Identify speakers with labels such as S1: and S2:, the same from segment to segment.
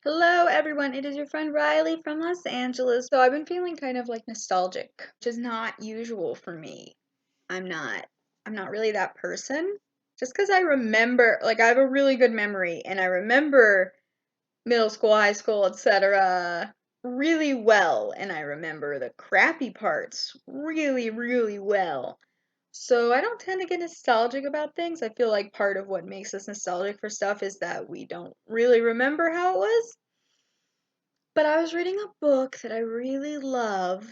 S1: Hello everyone, it is your friend Riley from Los Angeles. So I've been feeling kind of like nostalgic, which is not usual for me. I'm not I'm not really that person. Just 'cause I remember, like I have a really good memory and I remember middle school, high school, etc. really well and I remember the crappy parts really, really well. So I don't tend to get nostalgic about things. I feel like part of what makes us nostalgic for stuff is that we don't really remember how it was. But I was reading a book that I really love,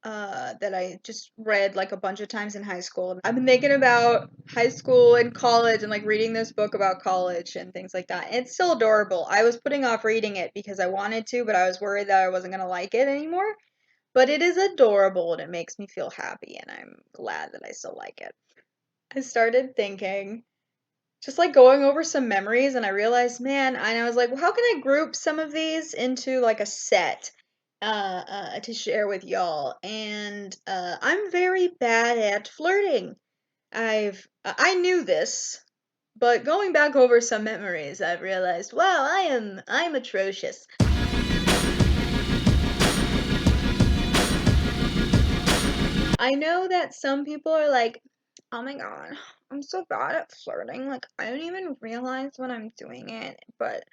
S1: that I just read like a bunch of times in high school. I've been thinking about high school and college and like reading this book about college and things like that. And it's still adorable. I was putting off reading it because I wanted to, but I was worried that I wasn't going to like it anymore. But it is adorable and it makes me feel happy, and I'm glad that I still like it. I started thinking just like going over some memories, and I realized, man, and I was like, well, how can I group some of these into like a set to share with y'all? And I'm very bad at flirting. I knew this, but going back over some memories, I've realized, wow, I'm atrocious. I know that some people are like, oh my god, I'm so bad at flirting. Like, I don't even realize when I'm doing it, but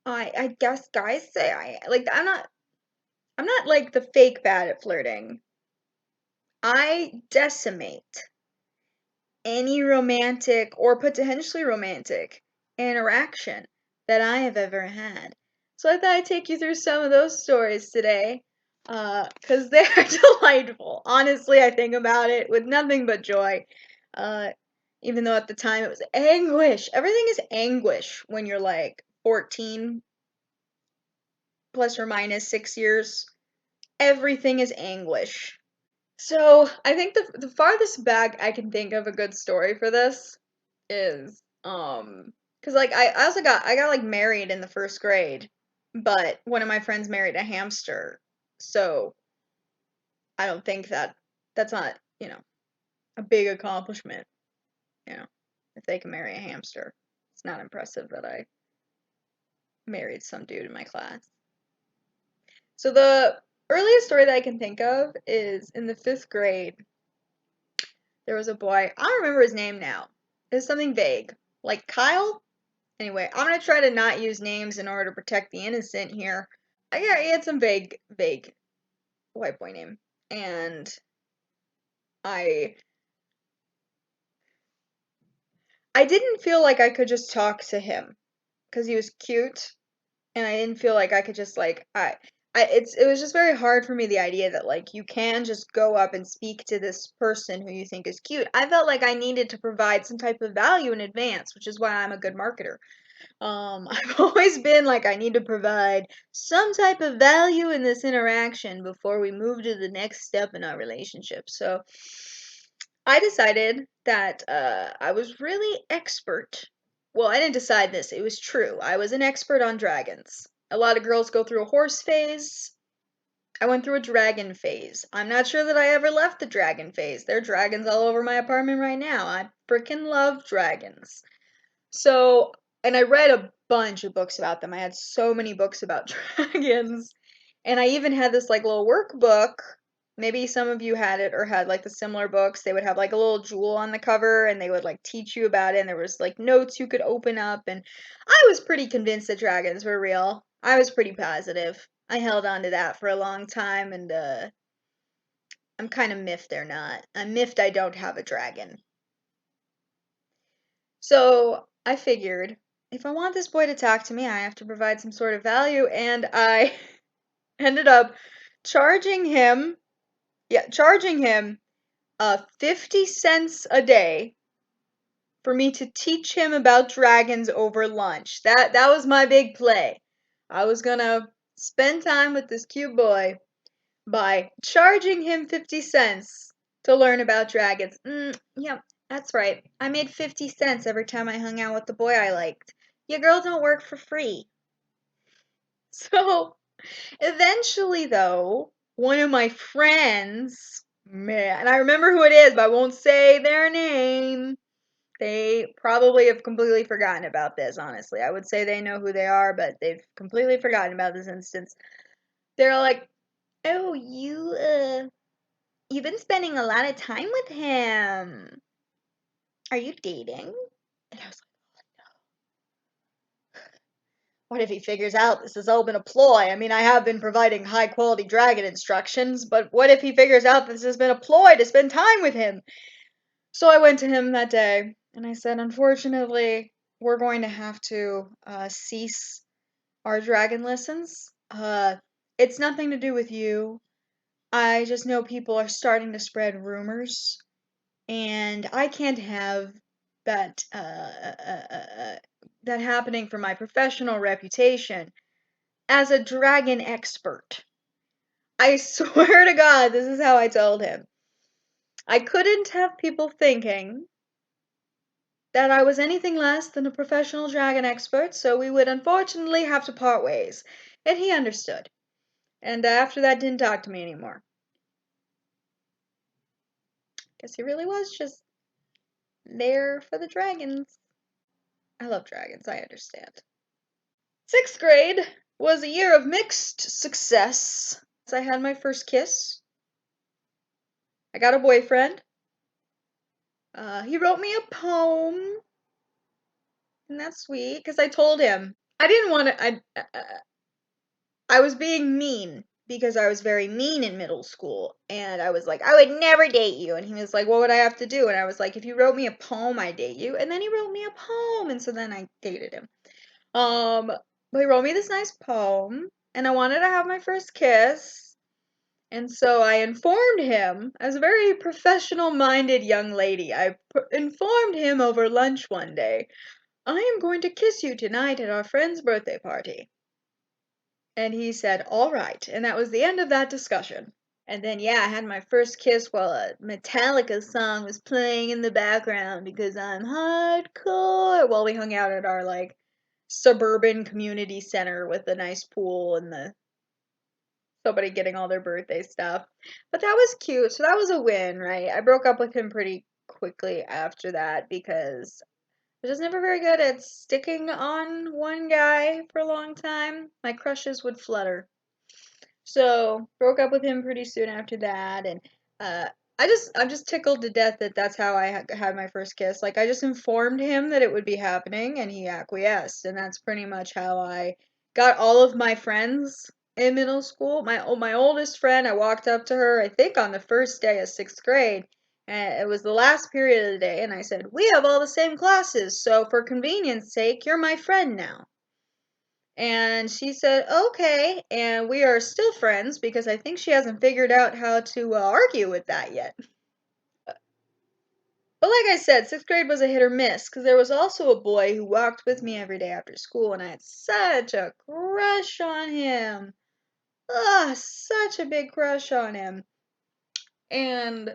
S1: I guess guys say I like I'm not like the fake bad at flirting. I decimate any romantic or potentially romantic interaction that I have ever had. So I thought I'd take you through some of those stories today, 'cause they're delightful. Honestly, I think about it with nothing but joy. Uh, Even though at the time it was anguish. Everything is anguish when you're like 14 plus or minus 6 years. Everything is anguish. So I think the farthest back I can think of a good story for this is because like I got like married in the first grade, but one of my friends married a hamster, so I don't think that's not, a big accomplishment, if they can marry a hamster. It's not impressive that I married some dude in my class. So the earliest story that I can think of is in the fifth grade. There was a boy. I don't remember his name now. It's something vague, like Kyle. Anyway, I'm gonna try to not use names in order to protect the innocent here. Yeah, he had some vague white boy name, and I I didn't feel like I could just talk to him because he was cute, and I didn't feel like I could just like it was just very hard for me, the idea that like you can just go up and speak to this person who you think is cute. I felt like I needed to provide some type of value in advance, which is why I'm a good marketer. I've always been like, I need to provide some type of value in this interaction before we move to the next step in our relationship. So I decided that I was really expert. Well, I didn't decide this, it was true. I was an expert on dragons. A lot of girls go through a horse phase. I went through a dragon phase. I'm not sure that I ever left the dragon phase. There are dragons all over my apartment right now. I freaking love dragons. So, and I read a bunch of books about them. I had so many books about dragons. And I even had this like little workbook. Maybe some of you had it or had like the similar books. They would have like a little jewel on the cover and they would like teach you about it. And there was like notes you could open up. And I was pretty convinced that dragons were real. I was pretty positive. I held on to that for a long time, and I'm kind of miffed they're not. I'm miffed I don't have a dragon. So I figured, if I want this boy to talk to me, I have to provide some sort of value, and I ended up charging him, charging him 50 cents a day for me to teach him about dragons over lunch. That was my big play. I was gonna spend time with this cute boy by charging him 50 cents to learn about dragons. Yeah, that's right. I made 50 cents every time I hung out with the boy I liked. Your girl don't work for free. So, eventually, though, one of my friends, man, and I remember who it is, but I won't say their name. They probably have completely forgotten about this, honestly. I would say they know who they are, but they've completely forgotten about this instance. They're like, "Oh, you've been spending a lot of time with him. Are you dating?" And I was what if he figures out this has all been a ploy? I mean, I have been providing high quality dragon instructions, but what if he figures out this has been a ploy to spend time with him? So I went to him that day and I said, unfortunately, we're going to have to cease our dragon lessons. It's nothing to do with you. I just know people are starting to spread rumors, and I can't have that that happening for my professional reputation as a dragon expert. I swear to God, this is how I told him. I couldn't have people thinking that I was anything less than a professional dragon expert, so we would unfortunately have to part ways. And he understood. And after that, didn't talk to me anymore. Guess he really was just there for the dragons. I love dragons, I understand. Sixth grade was a year of mixed success. I had my first kiss. I got a boyfriend. He wrote me a poem, and that's sweet because I told him I didn't want to. I was being mean because I was very mean in middle school, and I was like, I would never date you, and he was like, what would I have to do? And I was like, if you wrote me a poem, I'd date you. And then he wrote me a poem, and so then I dated him. But he wrote me this nice poem, and I wanted to have my first kiss. And so I informed him, as a very professional minded young lady, I informed him over lunch one day, I am going to kiss you tonight at our friend's birthday party. And he said, all right. And that was the end of that discussion. And then, yeah, I had my first kiss while a Metallica song was playing in the background because I'm hardcore. While we hung out at our, like, suburban community center with a nice pool and the somebody getting all their birthday stuff. But that was cute. So that was a win, right? I broke up with him pretty quickly after that because I was never very good at sticking on one guy for a long time. My crushes would flutter. So broke up with him pretty soon after that, and uh, I'm just tickled to death that that's how I had my first kiss. Like I just informed him that it would be happening, and he acquiesced, and that's pretty much how I got all of my friends in middle school. My oldest friend, I walked up to her, I think on the first day of sixth grade, and it was the last period of the day, and I said, "We have all the same classes, so for convenience sake, you're my friend now." And she said, okay. And we are still friends because I think she hasn't figured out how to argue with that yet. But like I said, sixth grade was a hit or miss because there was also a boy who walked with me every day after school, and I had such a crush on him. Ah, such a big crush on him. And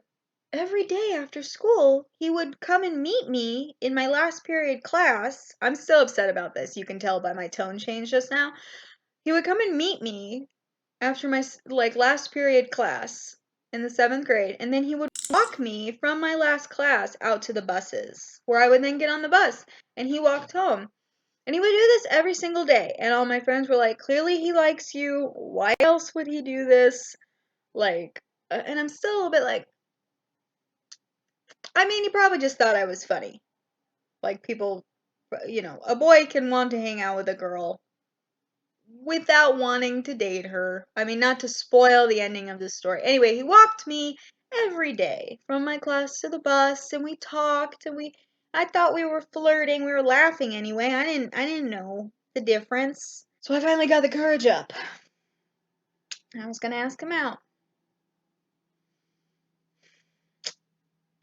S1: every day after school, he would come and meet me in my last period class. I'm still upset about this. You can tell by my tone change just now. He would come and meet me after my like last period class in the 7th grade, and then he would walk me from my last class out to the buses, where I would then get on the bus, and he walked home. And he would do this every single day, and all my friends were like, clearly he likes you. Why else would he do this? Like, and I'm still a little bit like, I mean, he probably just thought I was funny. Like, people, a boy can want to hang out with a girl without wanting to date her. I mean, not to spoil the ending of this story. Anyway, he walked me every day from my class to the bus, and we talked, and I thought we were flirting. We were laughing anyway. I didn't know the difference. So I finally got the courage up. I was going to ask him out.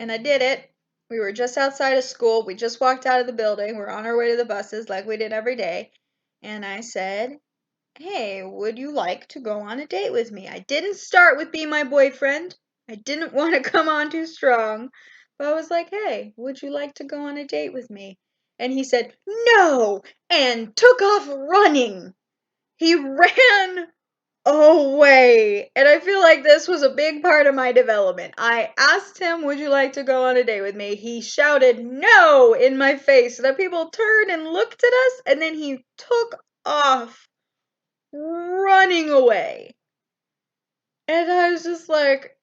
S1: And I did it. We were just outside of school. We just walked out of the building. We're on our way to the buses like we did every day. And I said, hey, would you like to go on a date with me? I didn't start with be my boyfriend. I didn't want to come on too strong. But I was like, hey, would you like to go on a date with me? And he said, no, and took off running. He ran away. And I feel like this was a big part of my development. I asked him, would you like to go on a date with me? He shouted no in my face. So that people turned and looked at us, and then he took off running away. And I was just like,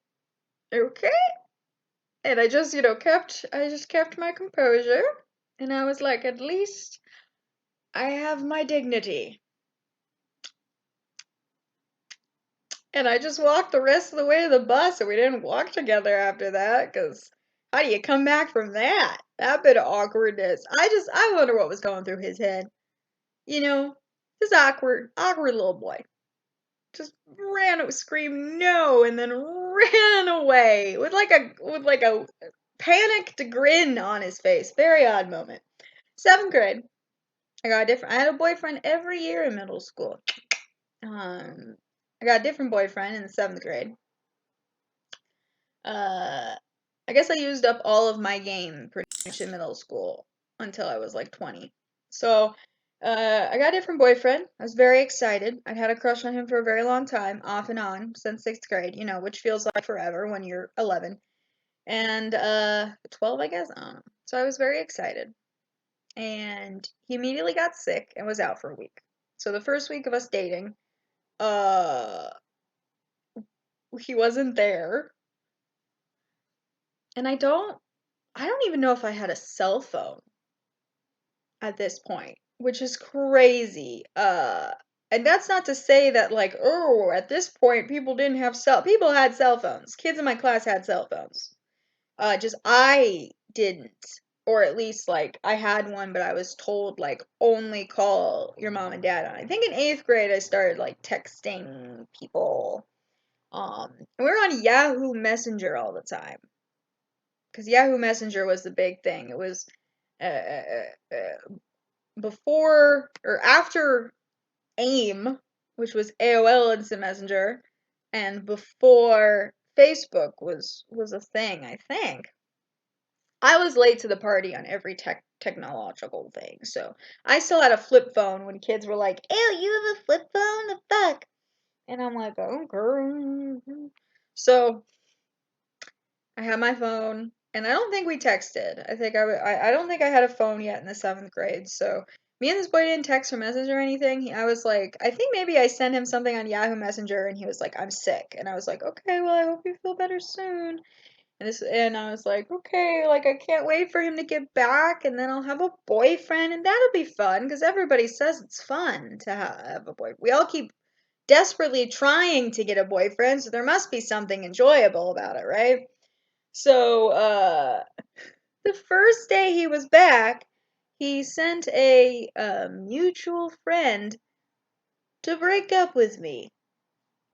S1: okay. And I just, kept my composure. And I was like, at least I have my dignity. And I just walked the rest of the way to the bus, and we didn't walk together after that, because how do you come back from that? That bit of awkwardness. I wonder what was going through his head. You know, this awkward little boy. Just screamed no, and then ran away with like a panicked grin on his face. Very odd moment. 7th grade. I had a boyfriend every year in middle school. I got a different boyfriend in the 7th grade. I guess I used up all of my game pretty much in middle school until I was like 20. So, I got a different boyfriend. I was very excited. I'd had a crush on him for a very long time, off and on, since 6th grade, which feels like forever when you're 11. And, 12, I guess? I don't know. So I was very excited. And he immediately got sick and was out for a week. So the first week of us dating, uh, he wasn't there. And I don't even know if I had a cell phone at this point, which is crazy. And that's not to say that like, oh, at this point people had cell phones. Kids in my class had cell phones. Just I didn't. Or at least like I had one, but I was told like only call your mom and dad on. I think in 8th grade I started like texting people. We were on Yahoo Messenger all the time. Because Yahoo Messenger was the big thing. It was uh, before or after AIM, which was AOL Instant Messenger, and before Facebook was a thing. I think I was late to the party on every technological thing, so I still had a flip phone when kids were like, "Ew, you have a flip phone? The fuck?" And I'm like, "Oh, girl." So I had my phone, and I don't think we texted. I don't think I had a phone yet in the 7th grade. So me and this boy didn't text or message or anything. I was like, I think maybe I sent him something on Yahoo Messenger, and he was like, "I'm sick," and I was like, "Okay, well, I hope you feel better soon." And I was like, "Okay, like I can't wait for him to get back, and then I'll have a boyfriend, and that'll be fun because everybody says it's fun to have a boyfriend. We all keep desperately trying to get a boyfriend, so there must be something enjoyable about it, right?" So, the first day he was back, he sent a mutual friend to break up with me.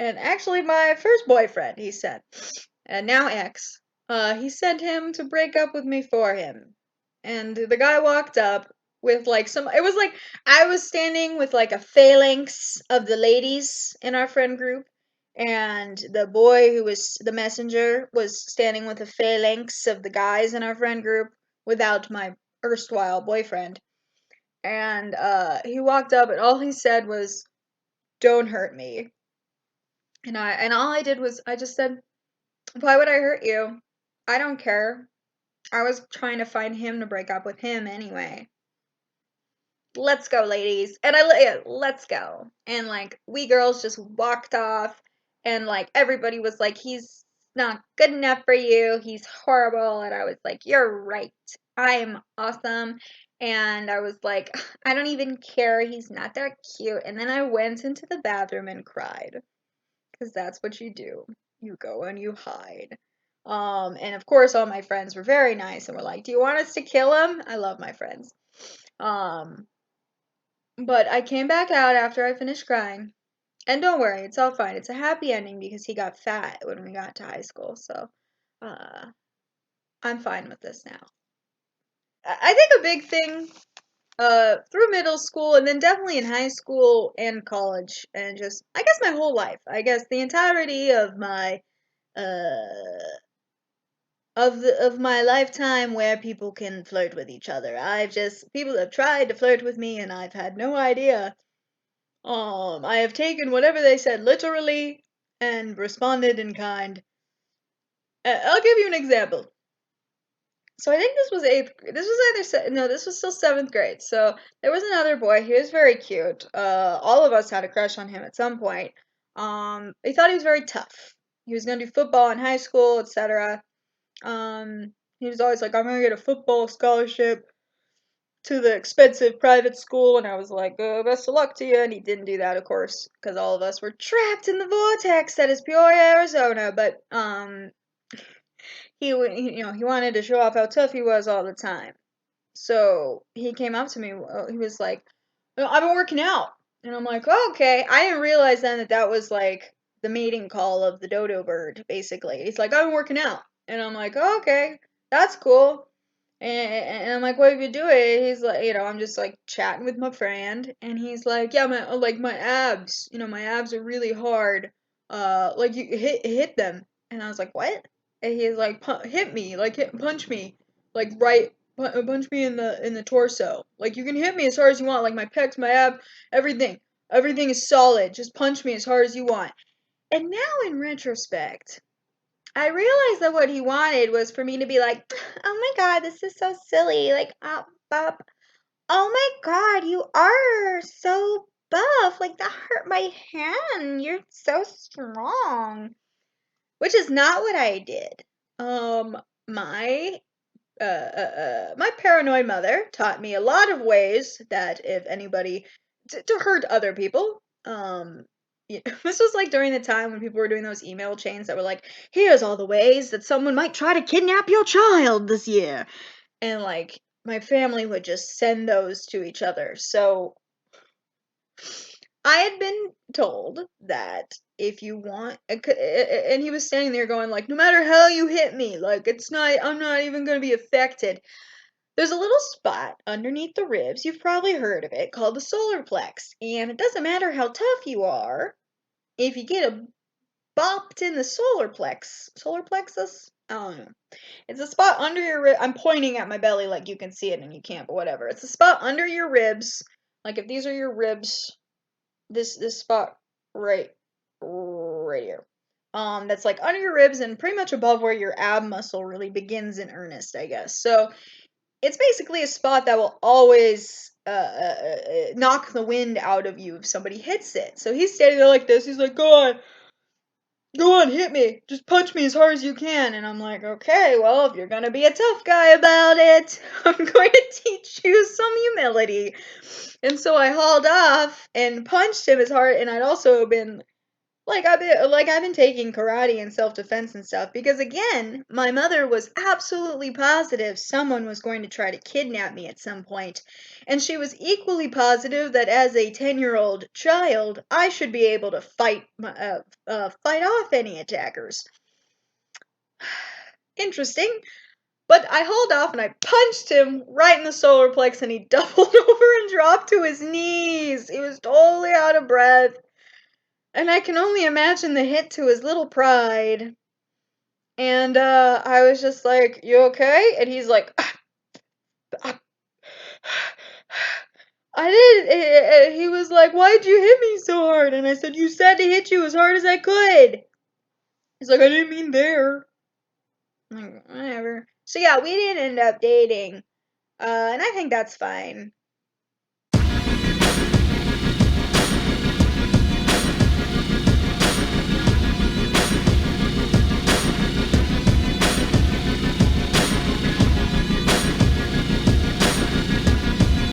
S1: And actually, my first boyfriend, he sent, and now ex, he sent him to break up with me for him. And the guy walked up with like it was like I was standing with like a phalanx of the ladies in our friend group, and the boy who was the messenger was standing with a phalanx of the guys in our friend group without my erstwhile boyfriend. And he walked up, and all he said was, "Don't hurt me." And all I did was I just said, "Why would I hurt you? I don't care." I was trying to find him to break up with him anyway. Let's go, ladies. And yeah, let's go. And like we girls just walked off, and like everybody was like, "He's not good enough for you. He's horrible." And I was like, "You're right. I'm awesome." And I was like, "I don't even care. He's not that cute." And then I went into the bathroom and cried. Because that's what you do. You go and you hide. And of course, all my friends were very nice and were like, "Do you want us to kill him?" I love my friends. Um, but I came back out after I finished crying. And don't worry, it's all fine. It's a happy ending because he got fat when we got to high school. So, uh, I'm fine with this now. I think a big thing, through middle school and then definitely in high school and college and just, I guess my whole life, I guess the entirety of my uh of my lifetime where people can flirt with each other. People have tried to flirt with me and I've had no idea I have taken whatever they said literally and responded in kind. I'll give you an example. So I think this was eighth. This was no, this was still seventh grade. So there was another boy. He was very cute. All of us had a crush on him at some point. He thought he was very tough. He was gonna do football in high school, etc. He was always like, "I'm gonna get a football scholarship to the expensive private school," and I was like, "Best of luck to you." And he didn't do that, of course, because all of us were trapped in the vortex that is Peoria, Arizona. But he wanted to show off how tough he was all the time. So he came up to me. He was like, "Oh, I've been working out," and I'm like, oh, "Okay." I didn't realize then that that was like the mating call of the dodo bird. Basically, he's like, "I've been working out," and I'm like, oh, "Okay, that's cool." And I'm like, "What have you doing?" He's like, I'm just like chatting with my friend, and he's like, "Yeah, my abs, my abs are really hard. Like you hit them." And I was like, "What?" And he's like, "Hit me, like punch me, like punch me in the torso. Like you can hit me as hard as you want, like my pecs, my ab, everything, everything is solid. Just punch me as hard as you want." And now in retrospect, I realized that what he wanted was for me to be like, "Oh my god, this is so silly. Like, oh my god, you are so buff. Like, that hurt my hand. You're so strong." Which is not what I did. Um, my my paranoid mother taught me a lot of ways that if anybody to hurt other people. This was like during the time when people were doing those email chains that were like, "Here's all the ways that someone might try to kidnap your child this year," and like my family would just send those to each other. So I had been told that if you want, and he was standing there going like, "No matter how you hit me, like I'm not even gonna be affected." There's a little spot underneath the ribs, you've probably heard of it, called the solar plex. And it doesn't matter how tough you are, if you get a bopped in the solar plexus? I don't know. It's a spot under your rib. I'm pointing at my belly like you can see it and you can't, but whatever. It's a spot under your ribs. Like if these are your ribs, this spot right here. That's like under your ribs and pretty much above where your ab muscle really begins in earnest, I guess. So it's basically a spot that will always knock the wind out of you if somebody hits it. So he's standing there like this. He's like, go on, hit me. Just punch me as hard as you can." And I'm like, "Okay, well, if you're gonna be a tough guy about it, I'm going to teach you some humility." And so I hauled off and punched him as hard. And I'd also been I've been taking karate and self-defense and stuff because again, my mother was absolutely positive someone was going to try to kidnap me at some point, and she was equally positive that as a 10-year-old child, I should be able to fight off any attackers. Interesting. But I hauled off and I punched him right in the solar plex and he doubled over and dropped to his knees. He was totally out of breath. And I can only imagine the hit to his little pride. And I was just like, "You okay?" And he's like, "Ah, I did." He was like, "Why'd you hit me so hard?" And I said, "You said to hit you as hard as I could." He's like, "I didn't mean there." I'm like, whatever. So yeah, we didn't end up dating. And I think that's fine.